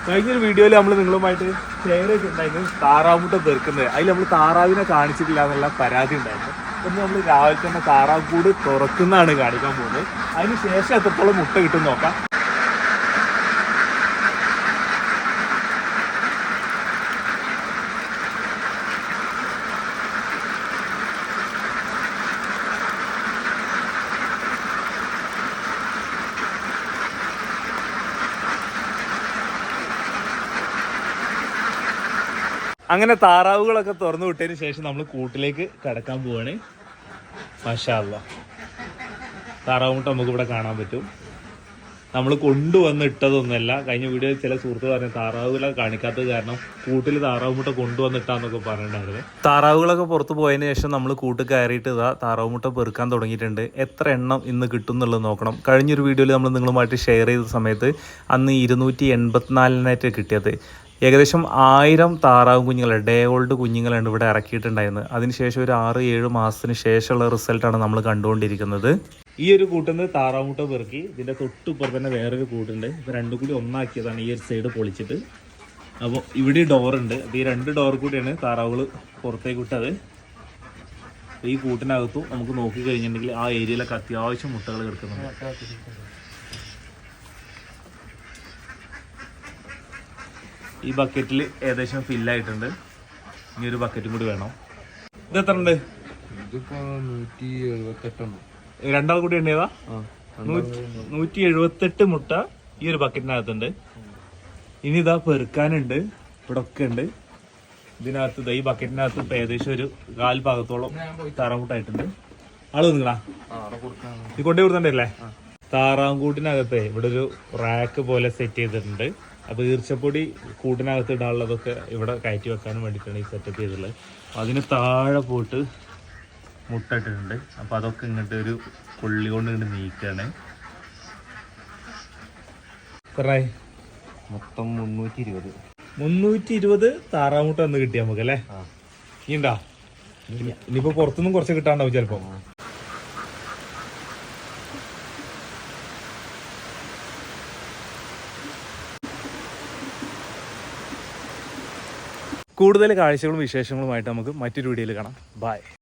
കഴിഞ്ഞൊരു വീഡിയോയിൽ നമ്മൾ നിങ്ങളുമായിട്ട് ഷെയർ ചെയ്തിട്ടുണ്ടായിരുന്നു താറാമുട്ട പെറുക്കുന്നത്. അതിൽ നമ്മൾ താറാവിനെ കാണിച്ചിട്ടില്ല എന്നുള്ള പരാതി ഉണ്ടായിരുന്നു. അപ്പം നമ്മൾ രാവിലെ തന്നെ താറാവ് കൂട് തുറക്കുന്നതാണ് കാണിക്കാൻ പോകുന്നത്. അതിന് ശേഷം എത്രത്തോളം മുട്ട കിട്ടും നോക്കാം. അങ്ങനെ താറാവുകളൊക്കെ തുറന്നു വിട്ടതിന് ശേഷം നമ്മൾ കൂട്ടിലേക്ക് കടക്കാൻ പോവാണ്. മാഷാ അല്ലാഹ്, താറാവ് മുട്ട നമുക്ക് ഇവിടെ കാണാൻ പറ്റും. നമ്മൾ കൊണ്ടുവന്ന് ഇട്ടതൊന്നുമല്ല. കഴിഞ്ഞ വീഡിയോയിൽ ചില സുഹൃത്തുക്കൾ പറഞ്ഞു താറാവുകളെ കാണിക്കാത്തത് കാരണം കൂട്ടിൽ താറാവ് മുട്ട കൊണ്ടുവന്നിട്ടാന്നൊക്കെ പറഞ്ഞിട്ടുണ്ടായിരുന്നു. താറാവുകളൊക്കെ പുറത്ത് പോയതിന് ശേഷം നമ്മൾ കൂട്ട് കയറിയിട്ട് താറാവ് മുട്ട പെറുക്കാൻ തുടങ്ങിയിട്ടുണ്ട്. എത്ര എണ്ണം ഇന്ന് കിട്ടും എന്നുള്ളത് നോക്കണം. കഴിഞ്ഞൊരു വീഡിയോയിൽ നമ്മൾ നിങ്ങളുമായിട്ട് ഷെയർ ചെയ്ത സമയത്ത് അന്ന് 284 കിട്ടിയത്. ഏകദേശം 1000 താറാവ് കുഞ്ഞുങ്ങൾ, ഡേ ഓൾഡ് കുഞ്ഞുങ്ങളാണ് ഇവിടെ ഇറക്കിയിട്ടുണ്ടായിരുന്നത്. അതിനുശേഷം ഒരു 6-7 മാസത്തിന് ശേഷമുള്ള റിസൾട്ടാണ് നമ്മൾ കണ്ടുകൊണ്ടിരിക്കുന്നത്. ഈ ഒരു കൂട്ടിൽ നിന്ന് താറാമുട്ട പെറുക്കി ഇതിൻ്റെ തൊട്ടുപ്പുറം തന്നെ വേറൊരു കൂട്ടുണ്ട്. ഇപ്പോൾ രണ്ടും കൂടി ഒന്നാക്കിയതാണ് ഈ ഒരു സൈഡ് പൊളിച്ചിട്ട്. അപ്പോൾ ഇവിടെ ഡോറുണ്ട്. അപ്പോൾ ഈ 2 ഡോർ കൂടിയാണ് താറാവുകൾ പുറത്തേക്ക് വിട്ടത്. ഈ കൂട്ടിനകത്തും നമുക്ക് നോക്കി കഴിഞ്ഞിട്ടുണ്ടെങ്കിൽ ആ ഏരിയയിലൊക്കെ അത്യാവശ്യം മുട്ടകൾ കിടക്കുന്നുണ്ട്. ഈ ബക്കറ്റിൽ ഏകദേശം ഫില്ലായിട്ടുണ്ട്. ഇനി ഒരു ബക്കറ്റും കൂടി വേണം. ഇത് എത്ര ഉണ്ട്? രണ്ടാൾ കൂടി ഉണ്ടേതാ 178 മുട്ട ഈ ഒരു ബക്കറ്റിനകത്തുണ്ട്. ഇനി ഇതാ പെറുക്കാനുണ്ട്. ഇവിടെ ഒക്കെ ഉണ്ട്. ഇതിനകത്ത് ഈ ബക്കറ്റിനകത്ത് ഇപ്പം ഏകദേശം ഒരു 1/4 ഭാഗത്തോളം താറാമുട്ടായിട്ടുണ്ട്. ആള് നിങ്ങളാ ഇത് കൊണ്ടേ കൊടുത്തണ്ടല്ലേ? താറാങ്കൂട്ടിനകത്ത് ഇവിടെ ഒരു റാക്ക് പോലെ സെറ്റ് ചെയ്തിട്ടുണ്ട്. അപ്പോൾ ഈർച്ചപ്പൊടി കൂട്ടിനകത്ത് ഇടാനുള്ളതൊക്കെ ഇവിടെ കയറ്റി വെക്കാനും വേണ്ടിയിട്ടാണ് ഈ സെറ്റപ്പ് ചെയ്തിട്ടുള്ളത്. അതിന് താഴെ പോയിട്ട് മുട്ട ഇട്ടിട്ടുണ്ട്. അപ്പോൾ അതൊക്കെ ഇങ്ങോട്ട് ഒരു കൊള്ളി കൊണ്ട് ഇങ്ങോട്ട് നീക്കുകയാണ്. കുറേ മൊത്തം 320 താറാമുട്ട ഒന്ന് കിട്ടിയാൽ നമുക്ക് അല്ലേ? ഈ ഉണ്ടാ ഇനിയിപ്പോൾ പുറത്തുനിന്നും കുറച്ച് കിട്ടാണ്ടാവും ചിലപ്പോൾ. കൂടുതൽ കാഴ്ചകളും വിശേഷങ്ങളുമായിട്ട് നമുക്ക് മറ്റൊരു വീഡിയോയിൽ കാണാം. ബൈ.